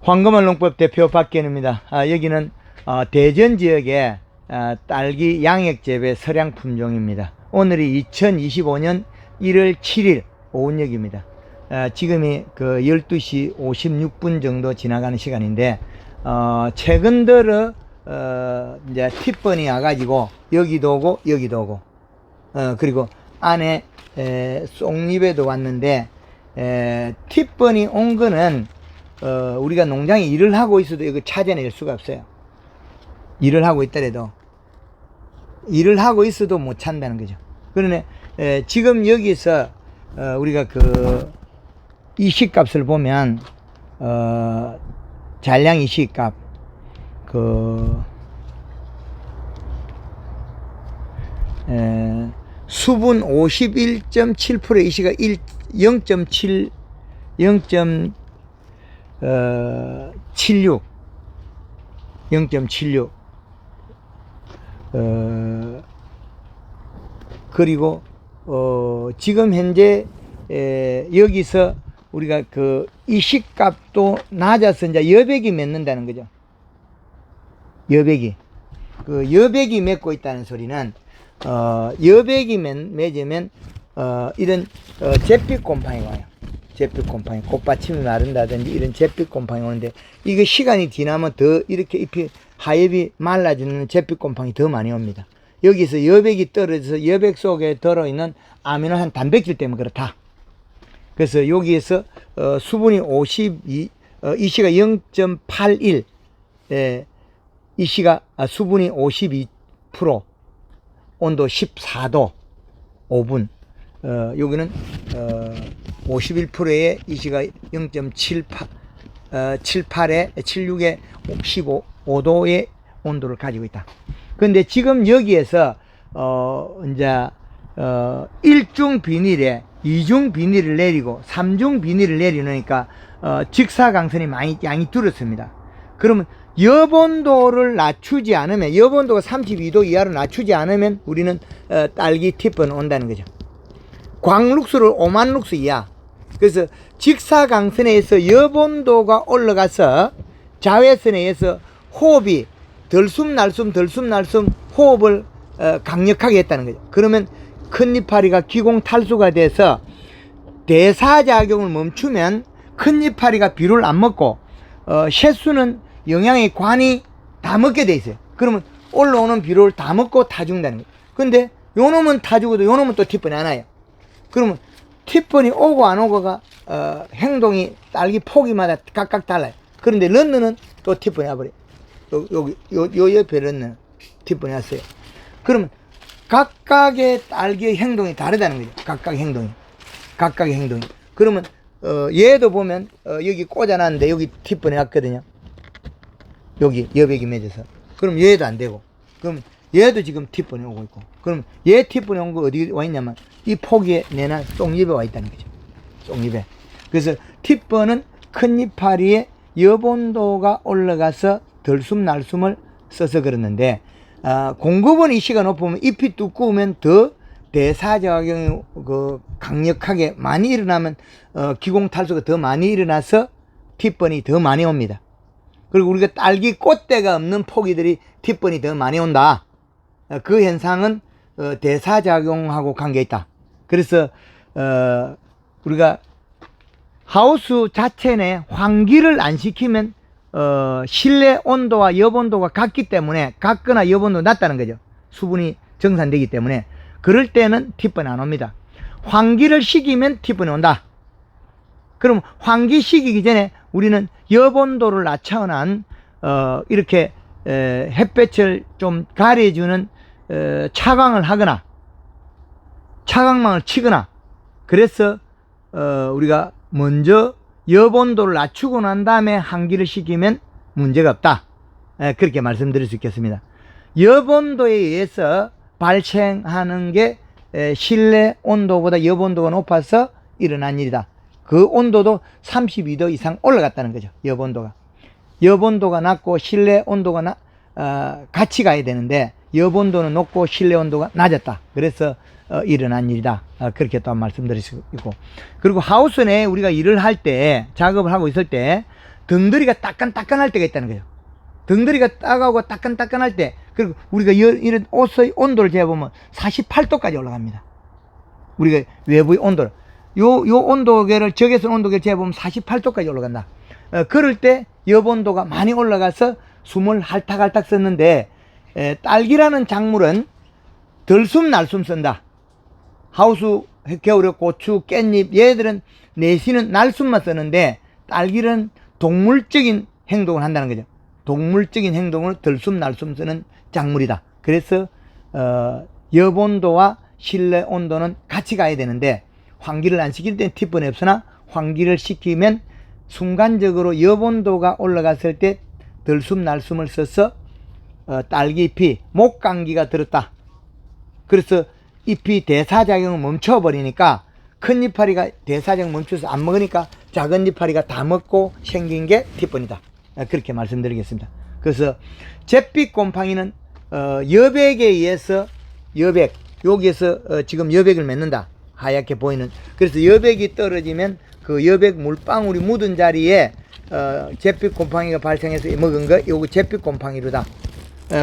황금알 농법 대표 박기현입니다. 여기는 대전 지역의 딸기 양액 재배 서량 품종입니다. 오늘이 2025년 1월 7일 오후역입니다. 지금이 그 12시 56분 정도 지나가는 시간인데, 최근 들어 이제 팁번이 와가지고 여기도 오고 여기도 오고, 그리고 안에 쏙잎에도 왔는데, 팁번이 온 거는 우리가 농장에 일을 하고 있어도 이거 찾아낼 수가 없어요. 일을 하고 있더라도, 일을 하고 있어도 못 찾는다는 거죠. 그러네, 지금 여기서 우리가 그 이식값을 보면, 잔량 이식값, 수분 51.7%의 이식가 0.76 0.76 그리고 지금 현재 여기서 우리가 그 이식값도 낮아서 이제 여백이 맺는다는 거죠. 여백이 맺고 있다는 소리는, 여백이 맺으면 이런 잿빛 곰팡이가 와요. 잿빛 곰팡이, 꽃받침이 마른다든지 이런 잿빛 곰팡이 오는데, 이거 시간이 지나면 더 이렇게 잎이 하엽이 말라지는 잿빛 곰팡이 더 많이 옵니다. 여기서 여백이 떨어져서 여백 속에 들어있는 아미노 한 단백질 때문에 그렇다. 그래서 여기에서 수분이 52, 이시가 0.81, 이시가 수분이 52%, 온도 14도, 5분. 여기는 51%의 이시가 0.78, 78에 76에 15도의 온도를 가지고 있다. 근데 지금 여기에서 이제 1중 비닐에 2중 비닐을 내리고 3중 비닐을 내리니까 직사광선이 많이 양이 줄었습니다. 그러면 여본도를 낮추지 않으면, 여본도가 32도 이하로 낮추지 않으면 우리는 딸기 팁번 온다는 거죠. 광룩수를 5만 룩수 이하. 그래서 직사광선에 의해서 여본도가 올라가서 자외선에 의해서 호흡이 덜숨날숨 호흡을 강력하게 했다는 거죠. 그러면 큰 이파리가 기공탈수가 돼서 대사작용을 멈추면 큰 이파리가 비료를 안 먹고 셰수는 영양의 관이 다 먹게 돼 있어요. 그러면 올라오는 비료를 다 먹고 다 죽는다는 거예요. 근데 요 놈은 다 죽어도 요 놈은 또 팁번이 안 와요. 그러면 팁번이 오고 안 오고가 행동이 딸기 포기마다 각각 달라요. 그런데 런너는 또 팁번이 와버려요. 요 옆에 런너는 팁번이 왔어요. 그러면 각각의 딸기의 행동이 다르다는 거죠. 각각의 행동이. 그러면 얘도 보면 여기 꽂아놨는데 여기 팁번이 왔거든요. 여기 여백이 맺어서. 그럼 얘도 안 되고, 그럼 얘도 지금 팁번이 오고 있고, 그럼 얘 팁번이 온 거 어디 와 있냐면 이 포기에 내나 똥잎에 와 있다는 거죠. 똥잎에. 그래서 팁번은 큰 이파리에 여본도가 올라가서 덜숨날숨을 써서 그러는데, 공급원 이시가 높으면 잎이 두꺼우면 더 대사작용이 강력하게 많이 일어나면 기공탈수가 더 많이 일어나서 팁번이 더 많이 옵니다. 그리고 우리가 딸기 꽃대가 없는 포기들이 팁번이 더 많이 온다. 그 현상은 대사작용하고 관계 있다. 그래서 우리가 하우스 자체 내 환기를 안 시키면 실내 온도와 여본도가 같기 때문에, 같거나 여본도 낮다는 거죠. 수분이 정산되기 때문에. 그럴 때는 팁번이 안 옵니다. 환기를 시키면 팁번이 온다. 그럼 환기 시키기 전에 우리는 여본도를 낮춰놓은 이렇게 햇볕을 좀 가려주는 차광을 하거나 차광망을 치거나, 그래서 우리가 먼저 여본도를 낮추고 난 다음에 환기를 시키면 문제가 없다. 그렇게 말씀드릴 수 있겠습니다. 여본도에 의해서 발생하는 게 실내 온도보다 여본도가 높아서 일어난 일이다. 그 온도도 32도 이상 올라갔다는 거죠. 여본도가 낮고 실내 온도가 같이 가야 되는데 여본도는 높고 실내 온도가 낮았다. 그래서 일어난 일이다. 그렇게 또 말씀드릴 수 있고, 그리고 하우스 내에 우리가 일을 할 때, 작업을 하고 있을 때 덩더리가 따끈따끈할 때가 있다는 거예요. 덩더리가 따가고 따끈따끈할 때, 그리고 우리가 이런 옷의 온도를 재보면 48도까지 올라갑니다. 우리가 외부의 온도를. 요 온도계를, 적외선 온도계를 재보면 48도까지 올라간다. 그럴 때 엽온도가 많이 올라가서 숨을 할탁할탁 썼는데, 딸기라는 작물은 덜숨 날숨 쓴다. 하우스, 겨울에 고추, 깻잎, 얘들은 내쉬는 날숨만 쓰는데, 딸기는 동물적인 행동을 한다는 거죠. 동물적인 행동을 덜숨 날숨 쓰는 작물이다. 그래서 엽온도와 실내 온도는 같이 가야 되는데, 환기를 안 시킬 때는 티폰이 없으나 환기를 시키면 순간적으로 엽온도가 올라갔을 때 덜숨 날숨을 써서 딸기잎이 목감기가 들었다. 그래서 잎이 대사작용을 멈춰버리니까 큰 이파리가 대사작용 멈춰서 안 먹으니까 작은 이파리가 다 먹고 생긴 게 티폰이다. 그렇게 말씀드리겠습니다. 그래서 잿빛 곰팡이는 여백에 의해서, 여백, 여기에서 지금 여백을 맺는다. 하얗게 보이는. 그래서 여백이 떨어지면 그 여백 물방울이 묻은 자리에 잿빛 곰팡이가 발생해서 먹은 거, 요거 잿빛 곰팡이로다.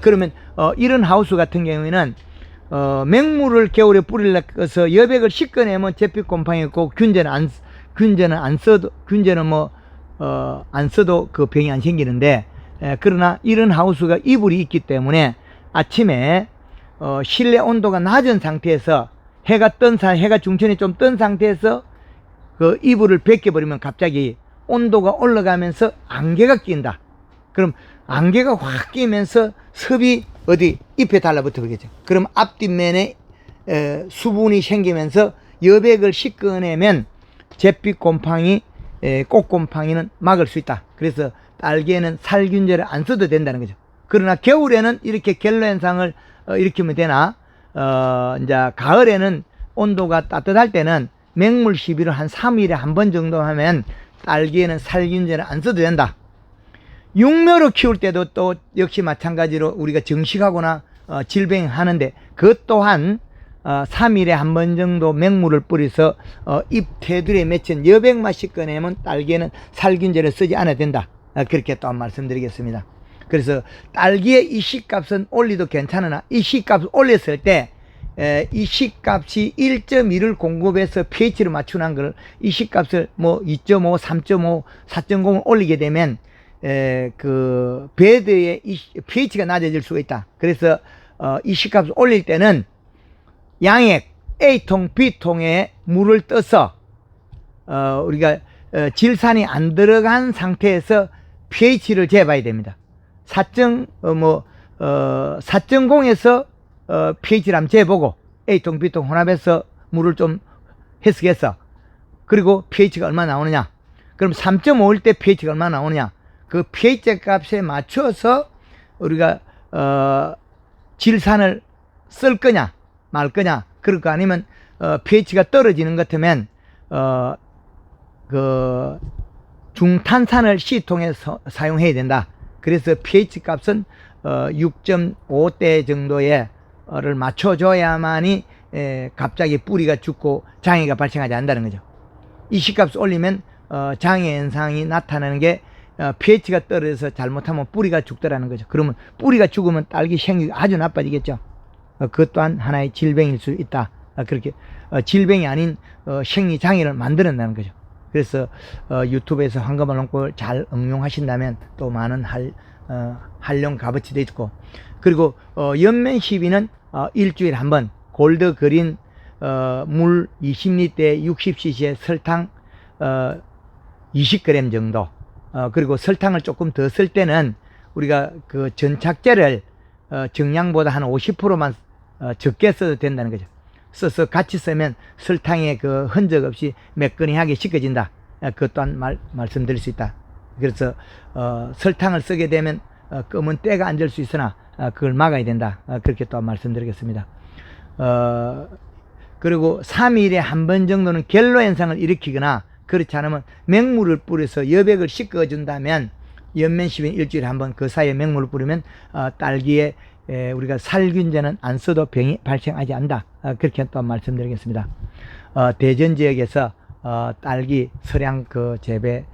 그러면 이런 하우스 같은 경우에는 맹물을 겨울에 뿌리려서 여백을 씻어내면 잿빛 곰팡이 있고, 균제는 안 써도 그 병이 안 생기는데, 그러나 이런 하우스가 이불이 있기 때문에 아침에 실내 온도가 낮은 상태에서 해가 중천이 좀 뜬 상태에서 그 이불을 벗겨버리면 갑자기 온도가 올라가면서 안개가 낀다. 그럼 안개가 확 끼면서 습이 어디 잎에 달라붙어 버리겠죠. 그럼 앞뒷면에 수분이 생기면서 여백을 씻어내면 잿빛 곰팡이, 꽃곰팡이는 막을 수 있다. 그래서 딸기에는 살균제를 안 써도 된다는 거죠. 그러나 겨울에는 이렇게 갤로 현상을 일으키면 되나, 이제 가을에는 온도가 따뜻할 때는 맹물 시비를 한 3일에 한 번 정도 하면 딸기에는 살균제를 안 써도 된다. 육묘로 키울 때도 또 역시 마찬가지로 우리가 정식하거나 질병 하는데, 그것 또한 3일에 한 번 정도 맹물을 뿌려서 잎 테두리에 맺힌 여백만 씻어내면 딸기에는 살균제를 쓰지 않아야 된다. 그렇게 또 말씀드리겠습니다. 그래서 딸기의 이식값은 올리도 괜찮으나, 이식값을 올렸을 때 이식값이 1.1을 공급해서 pH를 맞추는 걸, 이식값을 뭐 2.5, 3.5, 4.0을 올리게 되면 그 배드의 pH가 낮아질 수가 있다. 그래서 이식값을 올릴 때는 양액 A통, B통에 물을 떠서 우리가 질산이 안 들어간 상태에서 pH를 재봐야 됩니다. 4.0에서 pH를 한번 재보고, A통, B통 혼합해서 물을 좀 해석해서, 그리고 pH가 얼마 나오느냐. 그럼 3.5일 때 pH가 얼마 나오느냐. 그 pH 값에 맞춰서 우리가 질산을 쓸 거냐 말 거냐. 그럴 거 아니면 pH가 떨어지는 것 같으면 그 중탄산을 C통에서 사용해야 된다. 그래서 pH 값은 6.5대 정도를 맞춰줘야만이 갑자기 뿌리가 죽고 장애가 발생하지 않는다는 거죠. 이식값을 올리면 장애 현상이 나타나는 게 pH가 떨어져서 잘못하면 뿌리가 죽더라는 거죠. 그러면 뿌리가 죽으면 딸기 생육이 아주 나빠지겠죠. 그것 또한 하나의 질병일 수 있다. 그렇게 질병이 아닌 생리 장애를 만들어낸다는 거죠. 그래서 유튜브에서 황금알 농법을 잘 응용하신다면 또 많은 활용 값어치도 있고, 그리고 연면 시비는 일주일에 한 번 골드 그린 물 20리터에 60cc에 설탕 20g 정도, 그리고 설탕을 조금 더 쓸 때는 우리가 그 전착제를 정량보다 한 50%만 적게 써도 된다는 거죠. 써서 같이 쓰면 설탕의 그 흔적 없이 매끈하게 씻겨진다. 그것 또한 말씀드릴 수 있다. 그래서 설탕을 쓰게 되면 검은 때가 앉을 수 있으나 그걸 막아야 된다. 그렇게 또 말씀드리겠습니다. 그리고 3일에 한 번 정도는 갤로 현상을 일으키거나, 그렇지 않으면 맹물을 뿌려서 여백을 씻어준다면 연면시비는 일주일에 한 번 그 사이에 맹물을 뿌리면 딸기에 우리가 살균제는 안 써도 병이 발생하지 않는다. 그렇게 또 말씀드리겠습니다. 대전 지역에서 딸기 서량 그 재배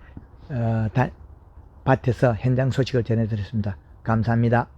밭에서 현장 소식을 전해드렸습니다. 감사합니다.